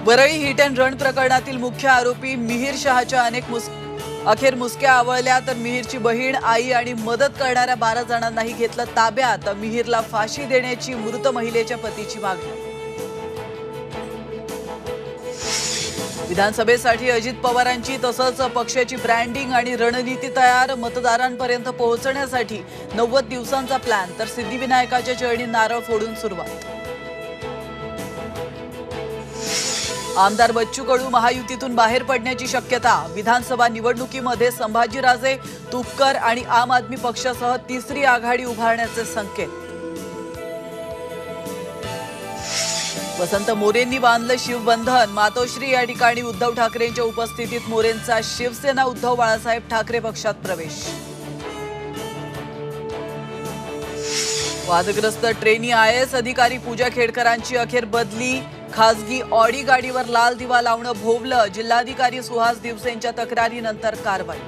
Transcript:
Worli hit and run प्रकरणातील मुख्य आरोपी मिहिर शहाच्या अखेर मुसक्या आवळल्या तर मिहिरची बहीण, आई आणि मदत करणाऱ्या 12 जणांनाही घेतलं ताब्यात। मिहिरला फाशी देण्याची मृत महिलेच्या पतीची मागणी। विधानसभेसाठी अजित पवारांची तसंच पक्षाची ब्रँडिंग आणि रणनीती तयार। मतदारांपर्यंत पोहोचण्यासाठी 90 दिवसांचा प्लॅन तर सिद्धिविनायकाच्या चरणी नारळ फोडून सुरुवात। आमदार बच्चू कडू महायुतीतून बाहेर पडण्याची शक्यता। विधानसभा निवडणुकीमध्ये संभाजीराजे, तुपकर आणि आम आदमी पक्षासह तिसरी आघाडी उभारण्याचे संकेत। वसंत मोरेंनी बांधलं शिवबंधन। मातोश्री या ठिकाणी उद्धव ठाकरेंच्या उपस्थितीत मोरेंचा शिवसेना उद्धव बाळासाहेब ठाकरे पक्षात प्रवेश। वादग्रस्त ट्रेनी IAS अधिकारी पूजा खेडकरांची अखेर बदली। खासगी ऑडी गाडीवर लाल दिवा लावणं भोवलं। जिल्हाधिकारी सुहास दिवसेंच्या तक्रारीनंतर कारवाई।